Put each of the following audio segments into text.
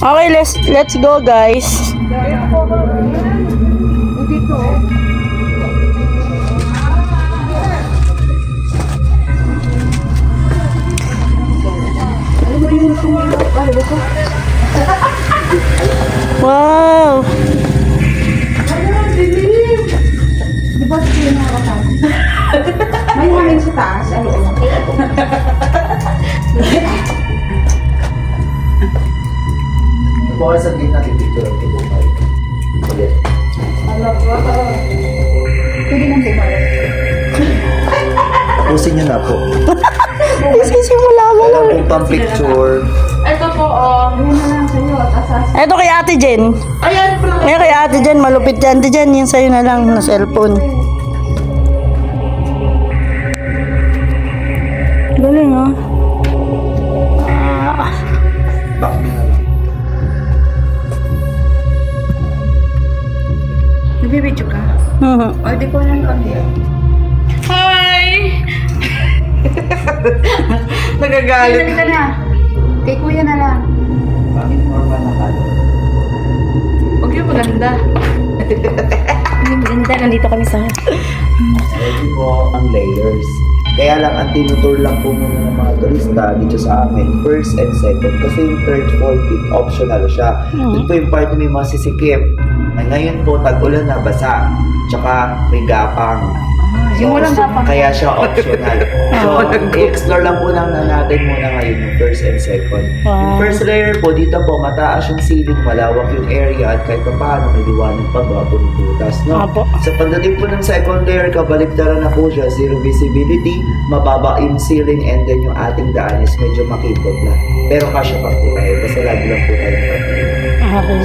Okay, let's go, guys. Wow. May hangin sa taas. Bukas sa gitna, pipicture ang tibukay. Ulit. Pwede nang bumalik. Tapusin nyo na po. Isisimula mo Alam lang. kong pang-picture. Ito po, yun na lang sa'yo. Ito kay Ate Jen. Ayan, pala. Ngayon kay Ate Jen, malupit yan. Ate Jen, yung sa'yo na lang na cellphone. Galing, oh. Back na lang. Nagbibidyo ka? O, di ko lang kami. Hi! Nagagalit. Kaya na. Kay kuya na lang. Bakit normal na kalo? Huwag yung maganda. Maganda, nandito kami sa... Ready po ang layers. Kaya lang, ang tinutur lang po muna ng mga turista dito sa amin, first and second. Kasi yung third, fourth, fifth, optional siya. Yun po yung part na may mga sisikip. Ay, ngayon po, tag-ulan na basa. Tsaka may gapang. Yung walang gapang. Kaya siya optional. So, i-explore lang po lang na natin muna ngayon yung first and second. Yung first layer po, dito po, mataas yung ceiling, malawak yung area, at kahit pa paano, may liwanag pa ba po ng butas, no? Apo. Sa pagdating po ng second layer, kabaliktaran na po siya, zero visibility, mababa yung ceiling, and then yung ating daan is medyo makipot na. Pero kasya pa po tayo, kasi lagi lang po tayo nakapili.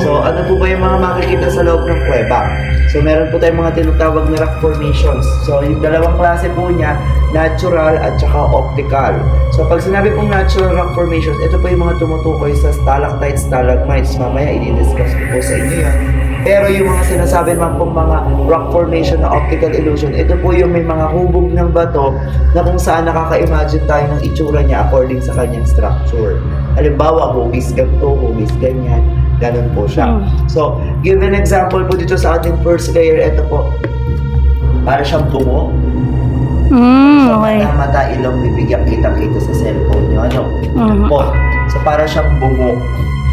So, ano po ba yung mga makikita sa loob ng kuweba? So, meron po tayong mga tinatawag na rock formations. So, yung dalawang klase po niya, natural at saka optical. So, pag sinabi pong natural rock formations, ito po yung mga tumutukoy sa stalactites, stalagmites. Mamaya, i-discuss ko po sa inyo yan. Pero yung mga sinasabi naman pong mga rock formation na optical illusion, ito po yung may mga hubog ng bato na kung saan nakaka-imagine tayo ng itsura niya according sa kanyang structure. Halimbawa, hugis ganito, hugis ganyan. Ganun po siya. So, give an example po dito sa ating first layer. Ito po, para siyang bungo. So, Okay. mata, ilong, bibigyan kita-kita sa cellphone nyo. Ano? Po. So, para siyang bungo.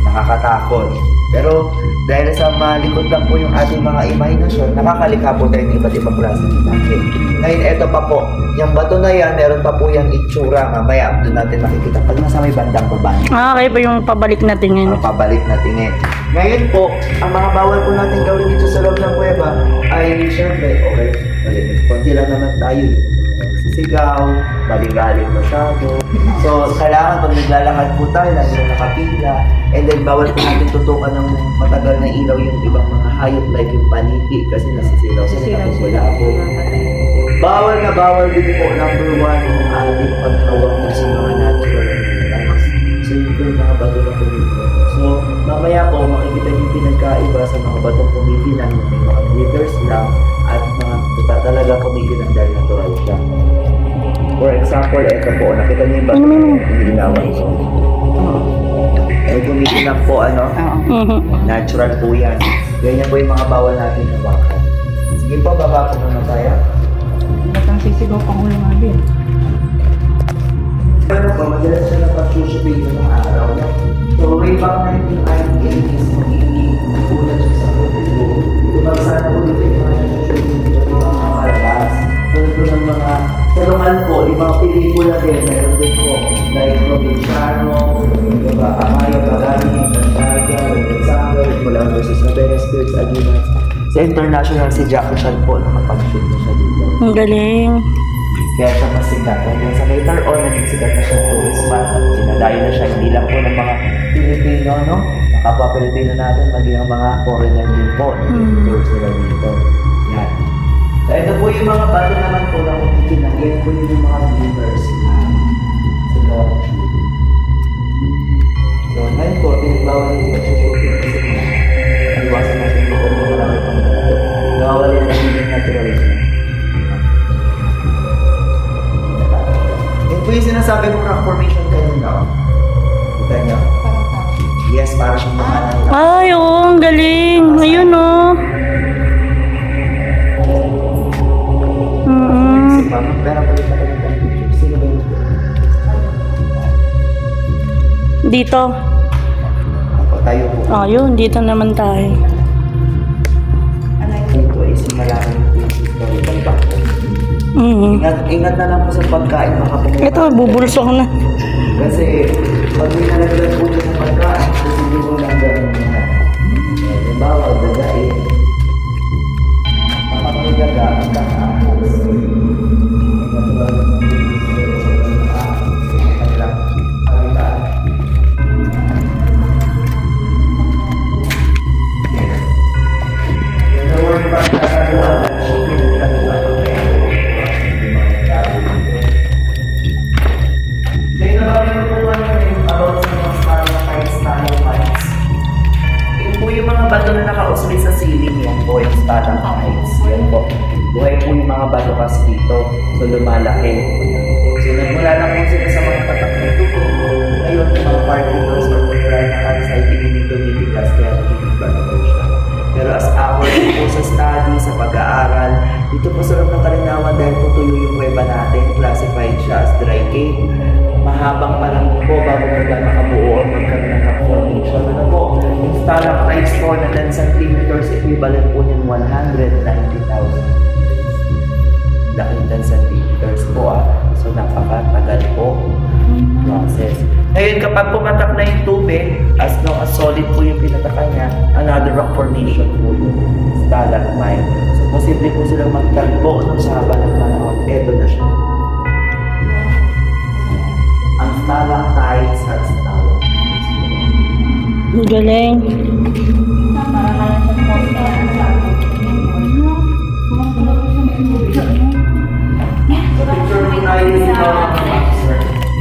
Nakakatakot. Pero, dahil sa malikot lang po yung ating mga imahinasyon, nakakalika po tayo ng iba't ibang klase ng bakit. Ngayon, eto pa po. Yung bato na yan, meron pa po yung itsura. Mamaya, doon natin makikita. Pag nasa may bandang baba. Okay pa yung pabalik na tingin. Pabalik na tingin. Ngayon po, ang mga bawal po natin gawin dito sa loob ng kuweba ay syempre, okay, konti lang naman tayo. Sisigaw, baligaling masyado. So, kailangan pag naglalakad po tayo, lagi na nakapila. And then, bawal po natin tutukan ng matagal na ilaw yung ibang mga hayop like yung paniki kasi nasisilaw sila tapos wala po. Bawal na bawal din po, number one, yung ating paghawak po sa mga natural elements. So, yun po yung mga bato na pumipin. So, mamaya po, makikita yung pinagkaiba sa mga batong pumipinan na may mga glitters lang at mga talaga pumipinan dahil natural siya. For example, ito po, nakita niyo yung bato na inilawan ko. May pumipinan po, ano? Natural po yan. Ganyan po yung mga bawal natin hawakan. Sige po, baba po muna tayo. Ba't ang sisigaw pang ulo natin? Pero po, madalas siya napag-susubito ng araw. So, way back 1980s, mag-iulat siya sa pagbulo. Tumagsa na po dito yung mga nasusunod ng mga kalabas. Tulad po ng mga salungan po, yung mga pelikula din, meron din po, like Provinciano, diba, Amaya, Bagani, Santiago, Alexander, Mula versus Naveres, Spirits, Aguilas. Sa international, si Jackie Chan po, nakapag-shoot na siya dito. Ang galing. Kaya siya mas sikat. Kaya sa later on, naging sikat na siya tourist spot. Sinadayo na siya, hindi lang po ng mga Pilipino, no? Kapwa-Pilipino natin, maging ang mga foreigner din po. Tours nila dito. Yan. So, ito po yung mga bato naman po na kumikinan. Yan po yung mga viewers na sa so, ngayon po, pinagbawal yung pag-shooting kasi iwasan natin po kung marami pang bato. Nawawala yung nagiging naturalism. Yan po yung sinasabi kong rock formation kanina. Kita niyo? Yan stairs para siyang makanan. Ay, oo, ang galing. Ayun, oh. Si Mama, pero palit ako ng picture. Sino ba yun? Dito. Ako, tayo po. Oh, yun. Dito naman tayo. Ito ay simula ng historical background. Ingat na lang po sa pagkain, baka po. Ito, bubulsok na. Kasi pag may nalaglag po sa pagkain, kasi hindi mo lang gano'n na. Halimbawa, dadain. Kapag may daga, ang kakaahas. Bato na naka-usli sa ceiling yan po, yung stalactites. Yan po. Buhay po yung mga bato kasi dito. So, lumalaki. So, nagmula na po sila sa mga patak nito po. Ngayon, yung mga particles or material na calcite, hindi tumitigas kaya bato po siya. Pero as according po sa study, sa pag-aaral, dito po sa loob ng Kalinawan, dahil po tuyo yung kuweba natin, classified siya as dry cave. Mahabang panahon po bago magka makabuo o magkaroon ng formation. Ano po, yung stalactites po na 10 centimeters, equivalent po niyan 190,000. Laking 10 centimeters po So, napakatagal po process. Ngayon, kapag pumatak na yung tubig, as long as solid po yung pinataka niya, another rock formation po yung stalagmite. So, posible po silang magtagbo nung sa haba ng panahon. Ito na siya. Ang stalactites at stalagmites. Ang galing. So, picture mo tayo dito.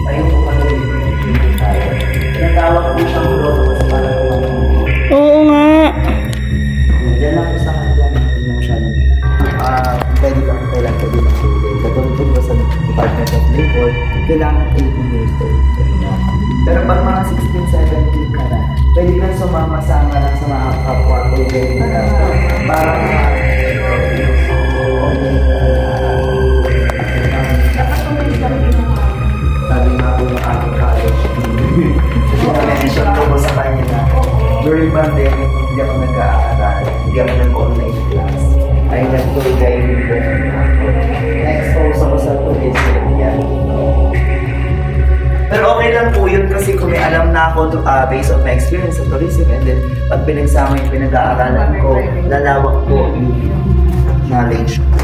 Tayo po kami dito tayo. Tinatawag po siyang growth kasi para po Oo nga. Diyan lang po sa kanila. Hindi lang siya. Pwede ka kung kailan ka din ang survey. Katulad po sa Department of Labor, kailangan 18 years old. Pero pag mga 16, 17 ka na, pwede kang sumama-sama lang sa mga kapwa ko para sabi nga po ng aking college. Kasi na-mention ko po sa kanya na during pandemic, hindi ako nag-aaral, hindi ako nag-online class. Ay nag-tour guiding po ako. Na-expose ako sa tourism yan. Pero okay lang po yun kasi kung may alam na ako based on my experience sa tourism and then pag pinagsama yung pinag-aaralan ko, lalawak po yung knowledge ko.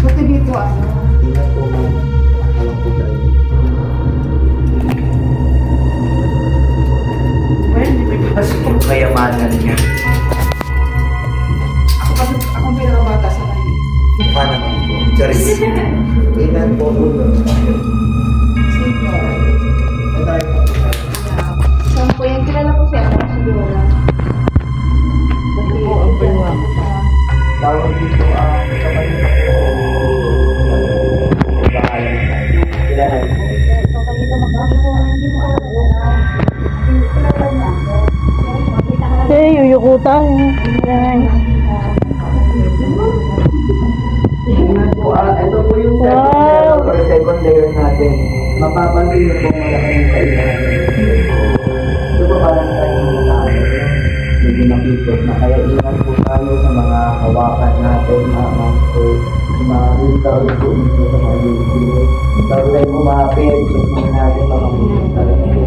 Buti dito Hindi na po alam po tayo. Kasi kung kayamanan niya. Ako pinakabata sa kanya. Paano naman po? Charis. Ilan po po doon? Saan po yan? Kilala ko siya. Siguro lang. Tawag dito kapatid ako. Bahalan na tayo. Kilala ko. Eh, yuyuko tayo. Yan. Ito po yung second layer natin. Mapapansin na po malaking kailangan. Ito po parang tayo medyo nakikot na kaya ingat po tayo sa mga hawakan natin, mga ritual po ito sa mga YouTube. Bago tayo umapit, check mo natin baka muna talaga po.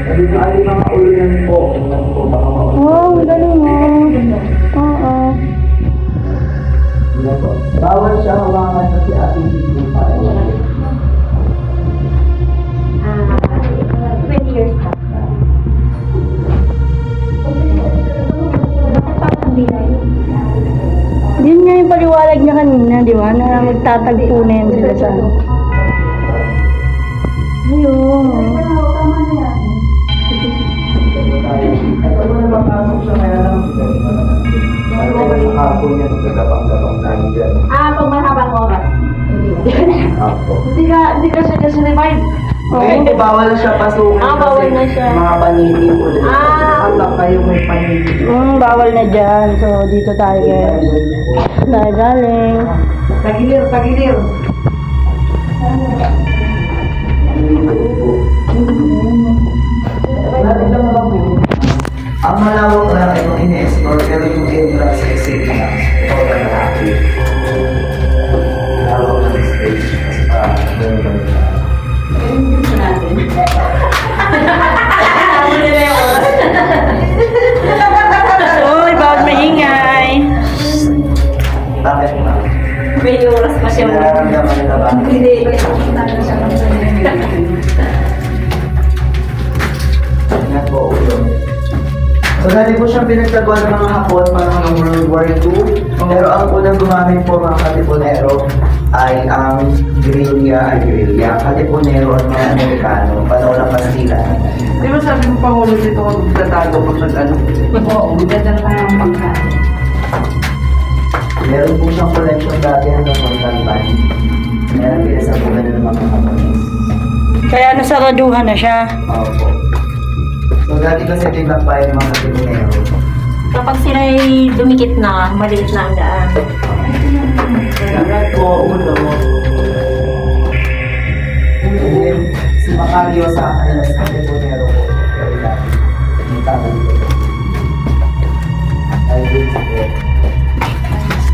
Sabi ko, ay mga ulan po, ingat po, baka maulan. Wow, galing mo. Oo. Bawal siya hawakan kasi ating dito tayo. 20 years pa. Yun nga yung paliwalag niya kanina, di ba? Na magtatagpo na yan sila sa ano. Ayun. Tama na yan. Ito mo na mapasok siya kaya lang. Kaya sa hapon niya, gagabang-gabang tayo dyan. Pag mahabang oras. Apo. Hindi ka siya revive. Ngayon po, bawal na siya pasukin. Bawal na siya. Mga panini po. Kayo may panini. Bawal na dyan. So, dito tayo guys. Tayo galing. Tagilir. Ang malawak lang ay yung ini-explore, pero yung entrance ay safe lang. Okay na happy. Malawak lang yung stage. Ganun lang. Uy, bawal maingay. Bakit ba? May oras pa siya. Nararamdaman na ba? Hindi. Yan po, ulo. So dati po siyang pinagtagwa ng mga Hapon parang ng World War II. Pero ang unang gumamit po mga Katipunero ay ang guerrilla. Katipunero at mga Amerikano, panahon ng Kastila. Di ba sabi mo Pangulo dito kung tatago pag nag-ano? Oo, magdadala pa ng pagkain. Meron po siyang collection dati hanggang Montalban. Meron pinasabugan na ng mga Hapones. Kaya nasaraduhan na siya. Opo. So dati kasi tinlak pa yung mga Katipunero. Kapag sila'y dumikit na, maliit na ang daan. Lahat po, ulo. And then, si Macario sa akin, Katipunero po. Pero dati, yung tawag ko. Ay, din si Ed.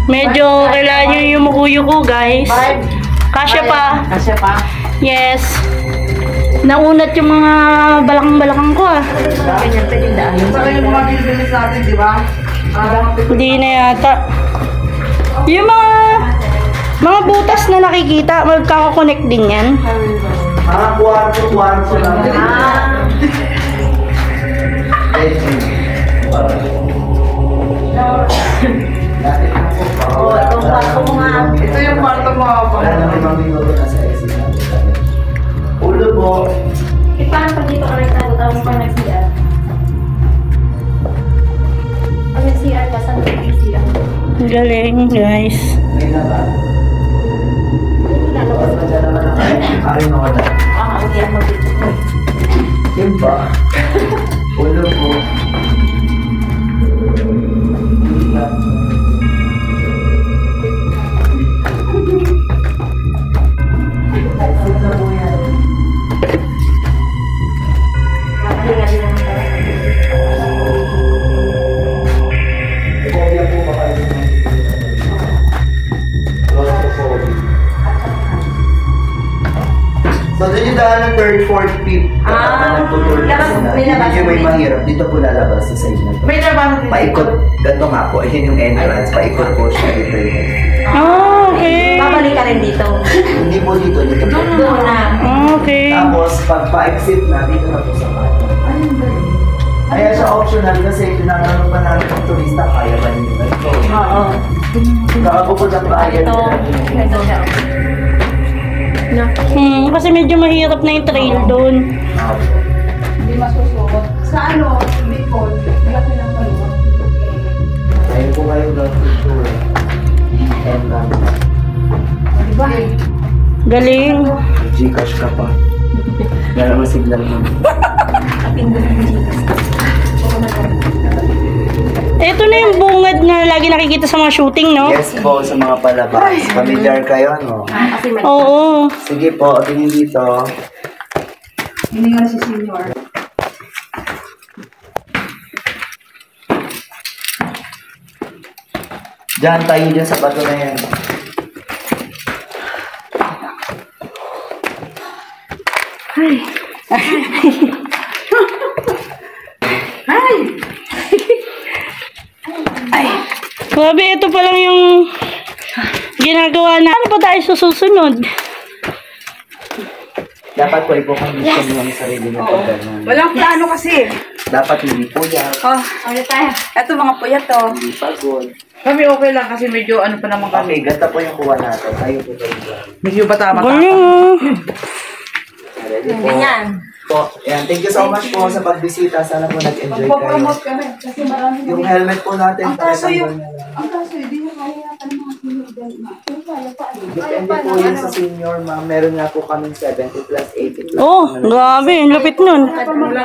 Medyo kailangan nyo yung yumuko guys. Kasya pa. Kasya pa? Yes. Naunat yung mga balakang-balakang ko ah. Ganyan, pwede daan. Saka yung mga binibilis natin, di ba? Hindi na yata. Yung mga butas na nakikita, magkakakonect din yan. Mga kwarto lang. Dati na po pa. itong kwarto mo nga. Ito yung kwarto mo. Wala naman mga minuto na sa exit natin. Ulo po. Paano pag dito ka rin tapos pa nag-CR? Pag nag-CR ka, saan ka nag-CR? Galing, guys. May laban. Tapos na dyan naman ang akin ako na. Hindi ako dito. Yun ba? Ulo po. So, doon yung daan ng 3rd, 4th, 5th. Medyo may mahirap. Dito po lalabas sa side na to. May labanan din. Paikot. Ganito nga po. Yun yung entrance. Paikot po siya dito yun. Okay. Babalik ka rin dito. Hindi po dito. Dito po. Doon na. Okay. Tapos, pag pa-exit na, dito na po sa kanya. Kaya siya optional kasi tinatanong pa namin ng turista, kaya ba ninyo na ito? Oo. Kakabukod ang bayan Ito. nila. Ito siya. Kasi medyo mahirap na yung trail doon. Hindi masusuot. Sa ano, Bicol, laki ng maluwag. Ayun po kayo lang tour. And Diba? Galing. Gcash ka pa. Gano'n mo signal mo. Ito na yung bungad na lagi nakikita sa mga shooting, no? Yes po, sa mga palabas. Familiar kayo, no? Oo. Sige po, tingin dito. Hindi nga si senior. Diyan tayo dyan sa bato na yan. Grabe, ito pa lang yung ginagawa na. Ano pa tayo susunod? Dapat po ipokondisyon mo ang sarili mo pag gano'n. Walang plano kasi. Dapat hindi puyat, Oh, Ulit tayo. eto mga puyat to. hindi pagod. Kami okay lang kasi medyo ano pa naman Okay, kami. ganda po yung kuha natin. Tayo po kayo dyan. Medyo bata-bata. Galing. Ready po? Ganyan. Po, yan. Thank you so much po sa pagbisita. Sana po nag-enjoy kayo. Magpo-promote kami kasi marami Yung helmet po natin. Ang kaso pakitanggal yung- na lang. Ang kaso, hindi mo kaya ka naman. Depende po yun sa senior, ma'am. Meron nga po kaming 70 plus, 80 plus. Oh, grabe. Ang lupit nun.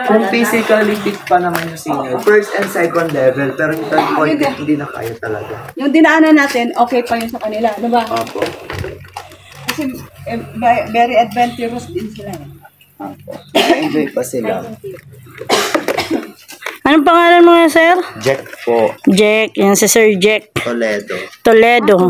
Kung physically fit pa naman yung senior, first and second level, pero yung third point, hindi na kaya talaga. Yung dinaanan natin, okay pa yun sa kanila, di ba? Opo. Kasi very adventurous din sila. Opo. Enjoy pa sila. Anong pangalan mo nga, sir? Jack po, Jack. Yan si Sir Jack Toledo. Toledo.